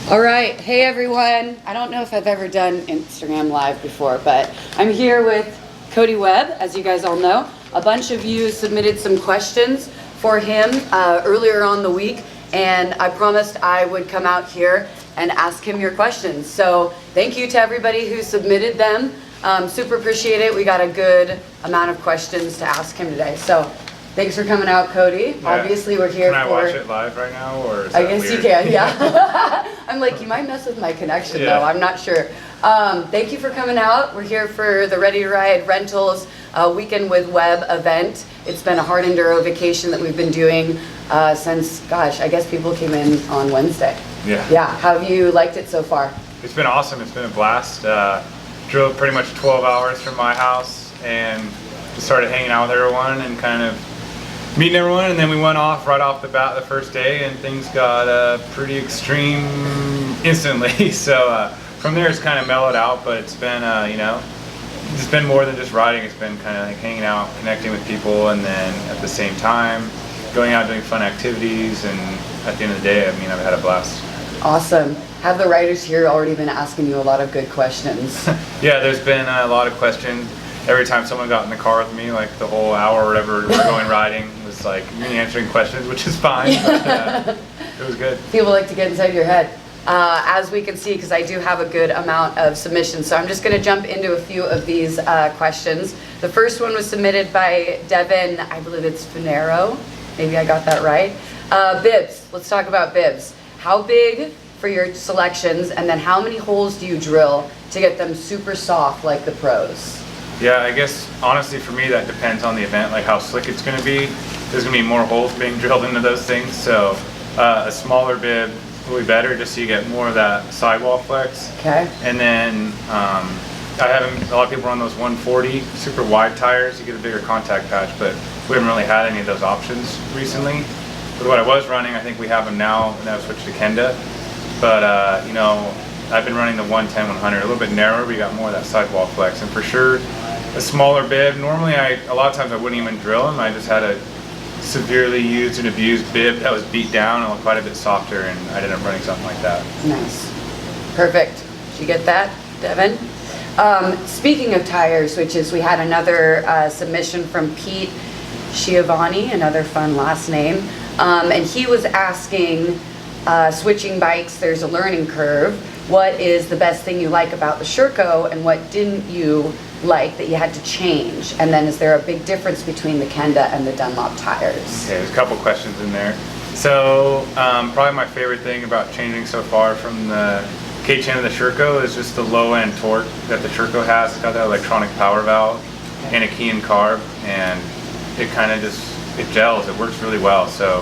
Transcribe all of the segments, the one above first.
All right, hey everyone. I don't know if I've ever done Instagram Live before, but I'm here with Cody Webb, as you guys all know. A bunch of you submitted some questions for him earlier on the week, and I promised I would come out here and ask him your questions. So thank you to everybody who submitted them. Super appreciate it. We got a good amount of questions to ask him today. So thanks for coming out, Cody. Yeah. Obviously, we're here Can I watch it live right now, or is I that guess weird? you can, yeah. I'm like, you might mess with my connection, though. I'm not sure. Thank you for coming out. We're here for the Ready to Ride Rentals Weekend with Webb event. It's been a hard enduro vacation that we've been doing since, gosh, I guess people came in on Wednesday. Yeah. Yeah. How have you liked it so far? It's been awesome. It's been a blast. Drove pretty much 12 hours from my house and just started hanging out with everyone and kind of meeting everyone, and then we went off right off the bat the first day, and things got pretty extreme instantly. So from there it's kind of mellowed out, but it's been it's been more than just riding. It's been kind of like hanging out, connecting with people, and then at the same time going out doing fun activities. And at the end of the day, I mean, I've had a blast. Awesome. Have the riders here already been asking you a lot of good questions? Yeah, there's been a lot of questions. Every time someone got in the car with me, like the whole hour or whatever we're going riding, was like me answering questions, which is fine, but it was good. People like to get inside your head. As we can see, because I do have a good amount of submissions, so I'm just going to jump into a few of these questions. The first one was submitted by Devin, I believe it's Finero, maybe I got that right. Bibs, let's talk about bibs. How big for your selections, and then how many holes do you drill to get them super soft like the pros? Yeah, I guess honestly for me that depends on the event, like how slick it's going to be. There's going to be more holes being drilled into those things, so a smaller bib will be better, just so you get more of that sidewall flex. Okay. And then a lot of people run those 140 super wide tires. You get a bigger contact patch, but we haven't really had any of those options recently. With what I was running, I think we have them now, and I've switched to Kenda. But I've been running the 110, 100, a little bit narrower, but you got more of that sidewall flex. And for sure, a smaller bib, normally a lot of times I wouldn't even drill them. I just had a severely used and abused bib that was beat down and quite a bit softer, and I ended up running something like that. Nice. Perfect. Did you get that, Devin? Speaking of tire switches, we had another submission from Pete Schiavone, another fun last name, and he was asking, switching bikes, there's a learning curve. What is the best thing you like about the Sherco, and what didn't you like that you had to change? And then is there a big difference between the Kenda and the Dunlop tires? Okay, there's a couple questions in there. So probably my favorite thing about changing so far from the K-chain to the Sherco is just the low end torque that the Sherco has. It's got that electronic power valve and a key and carb, and it kind of it gels, it works really well. So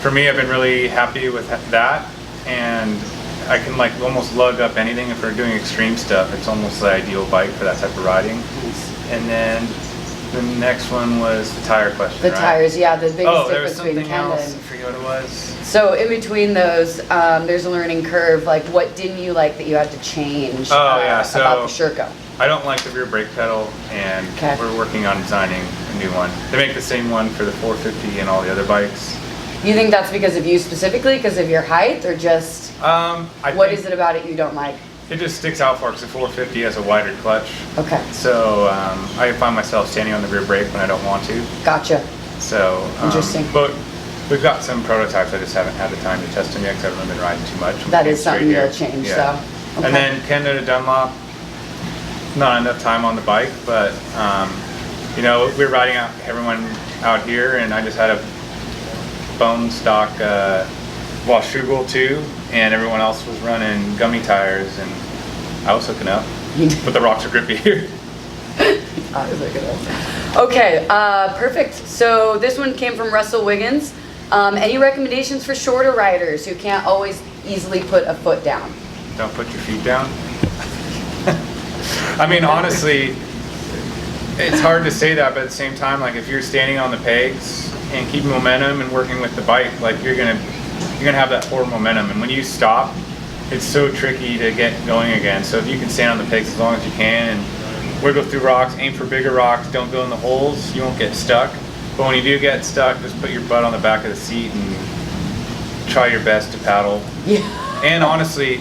for me, I've been really happy with that, and I can like almost lug up anything if we're doing extreme stuff. It's almost the ideal bike for that type of riding. Nice. And then the next one was the tire question, The right? Tires, yeah, the biggest there was difference between something Kenda else. I forget what it was. So in between those, there's a learning curve. Like, what didn't you like that you had to change about the Sherco? I don't like the rear brake pedal, and we're working on designing a new one. They make the same one for the 450 and all the other bikes. You think that's because of you specifically, because of your height, or just what is it about it you don't like? It just sticks out for because the 450 has a wider clutch. Okay. So I find myself standing on the rear brake when I don't want to. Gotcha. So interesting. But we've got some prototypes. I just haven't had the time to test them yet because I haven't been riding too much. That is something you'll change, yeah. So. Okay. And then Kenda to Dunlop, not enough time on the bike, but we're riding out everyone out here, and I just had a bone stock Washougal too, and everyone else was running gummy tires, and I was hooking up. But the rocks are grippy here. I was hooking up. Okay, perfect. So this one came from Russell Wiggins. Any recommendations for shorter riders who can't always easily put a foot down? Don't put your feet down. I mean, honestly, it's hard to say that, but at the same time, like if you're standing on the pegs and keeping momentum and working with the bike, like you're gonna have that forward momentum. And when you stop, it's so tricky to get going again. So if you can stand on the pegs as long as you can and wiggle through rocks, aim for bigger rocks, don't go in the holes, you won't get stuck. But when you do get stuck, just put your butt on the back of the seat and try your best to paddle. Yeah. And honestly,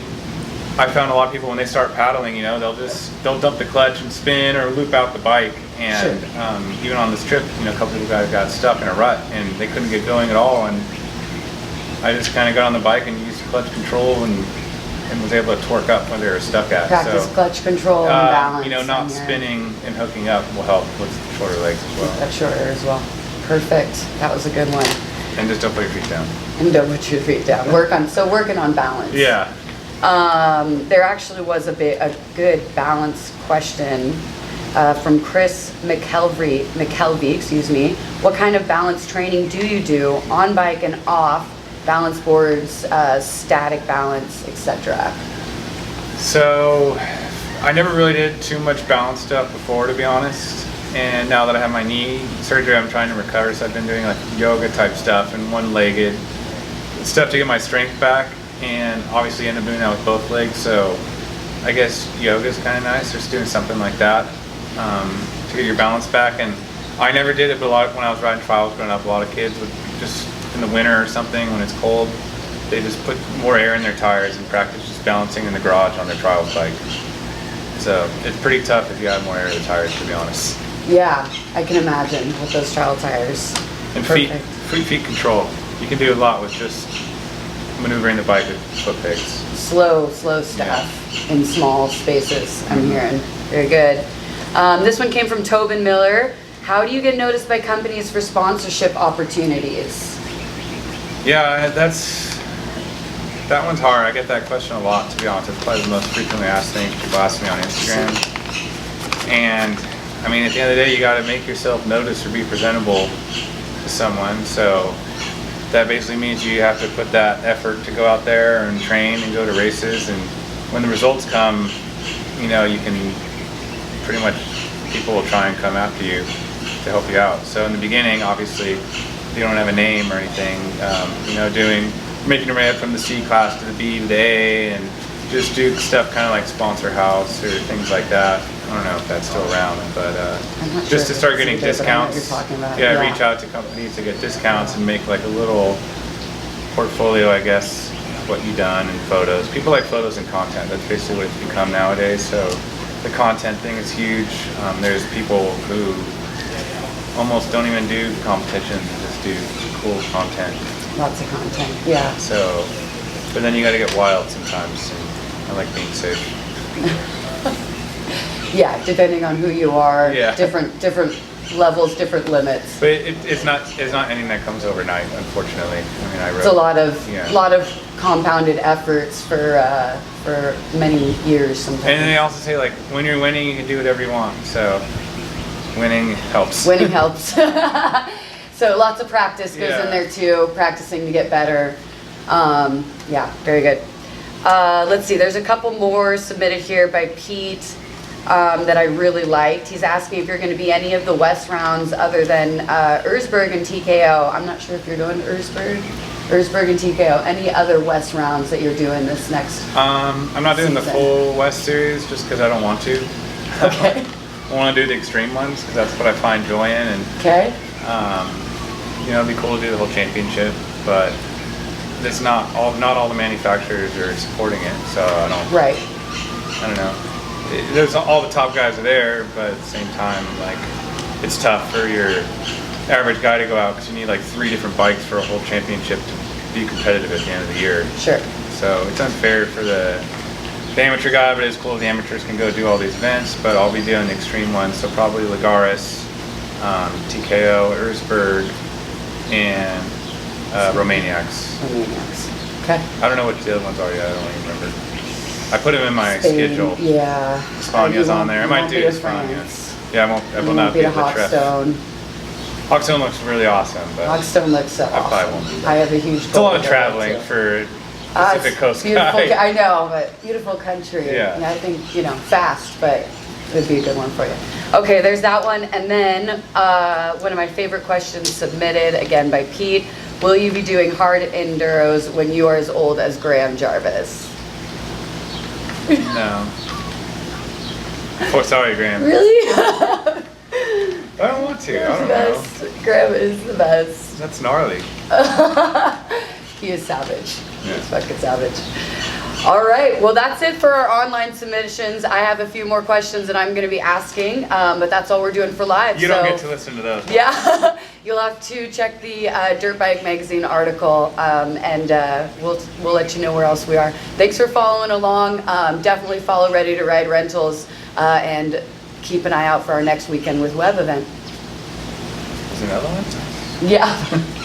I found a lot of people when they start paddling, you know, they'll dump the clutch and spin or loop out the bike. And Sure. Even on this trip, you know, a couple of guys got stuck in a rut and they couldn't get going at all. And I just kind of got on the bike and used clutch control and was able to torque up where they were stuck at. Practice So, clutch control and balance. you know, not on your- spinning and hooking up will help with shorter legs as well. That shorter as well. Perfect. That was a good one. And just don't put your feet down. And don't put your feet down. Working on balance. Yeah. There actually was a good balance question from Chris McKelvey, excuse me. What kind of balance training do you do on bike and off? Balance boards, static balance, etc. So I never really did too much balance stuff before, to be honest. And now that I have my knee surgery, I'm trying to recover. So I've been doing like yoga type stuff and one-legged stuff to get my strength back. And obviously end up doing that with both legs. So I guess yoga is kind of nice, just doing something like that to get your balance back. And I never did it, but when I was riding trials growing up, a lot of kids would just in the winter or something when it's cold, they just put more air in their tires and practice just balancing in the garage on their trials bike. So it's pretty tough if you have more air in the tires, to be honest. Yeah, I can imagine with those trial tires. And Perfect. feet control. You can do a lot with just maneuvering the bike with foot pegs. Slow stuff in small spaces, I'm hearing. Very good. This one came from Tobin Miller. How do you get noticed by companies for sponsorship opportunities? Yeah, that one's hard. I get that question a lot, to be honest. It's probably the most frequently asked thing people ask me on Instagram. And I mean, at the end of the day, you got to make yourself notice or be presentable to someone. So that basically means you have to put that effort to go out there and train and go to races. And when the results come, you know, you can pretty much, people will try and come after you to help you out. So in the beginning, obviously, if you don't have a name or anything, you know, making your way up from the C class to the B to the A, and just do stuff kind of like Sponsor House or things like that. I don't know if that's still around, but just to start getting discounts. Yeah, reach out to companies to get discounts and make like a little portfolio, I guess, of what you've done and photos. People like photos and content. That's basically what it's become nowadays. So the content thing is huge. There's people who almost don't even do competitions, just do cool content. Lots of content, yeah. So, but then you got to get wild sometimes, and I like being safe. Yeah, depending on who you are, Yeah. different levels, different limits. But it's not anything that comes overnight, unfortunately. I mean, It's a lot of compounded efforts for many years sometimes. And they also say, like, when you're winning, you can do whatever you want. So winning helps. Winning helps. So lots of practice goes in Yeah. there too, practicing to get better. Yeah, very good. Let's see, there's a couple more submitted here by Pete that I really liked. He's asking if you're going to be any of the West rounds other than Erzberg and TKO. I'm not sure if you're going to Erzberg and TKO. Any other West rounds that you're doing this next I'm not doing the season? full West Series just because I don't want to. Okay. I want to do the extreme ones because that's what I find joy in, and Okay. you know, it'd be cool to do the whole championship, but it's not all the manufacturers are supporting it, so I don't know. There's all the top guys are there, but at the same time, like, it's tough for your average guy to go out because you need like 3 different bikes for a whole championship to be competitive at the end of the year. Sure. So it's unfair for the amateur guy, but it's cool the amateurs can go do all these events, but I'll be doing the extreme ones, so probably Lagares, TKO, Erzberg, and Romaniacs. Okay. I don't know what the other ones are yet, I don't even remember. I put them in my schedule. Yeah. Espana's on there. I might do Espana. Yeah, I will not be to at the trip. Hawkstone. Hawkstone looks really awesome, but Hawkstone looks so I probably awesome. won't do that. I have a huge. It's a lot of traveling for Pacific Coast guy. I know, but beautiful country. Yeah. And I think, fast, but it would be a good one for you. Okay, there's that one. And then one of my favorite questions submitted, again by Pete. Will you be doing hard enduros when you are as old as Graham Jarvis? No. Oh, sorry, Graham. Really? I don't want to. I don't know. Graham is the best. That's gnarly. He is savage. Yeah. He's fucking savage. All right, well, that's it for our online submissions. I have a few more questions that I'm going to be asking, but that's all we're doing for live. You don't get to listen to those. Yeah, you'll have to check the Dirt Bike Magazine article, and we'll let you know where else we are. Thanks for following along. Definitely follow Ready to Ride Rentals, and keep an eye out for our next Weekend with Webb event. Is another one? Yeah.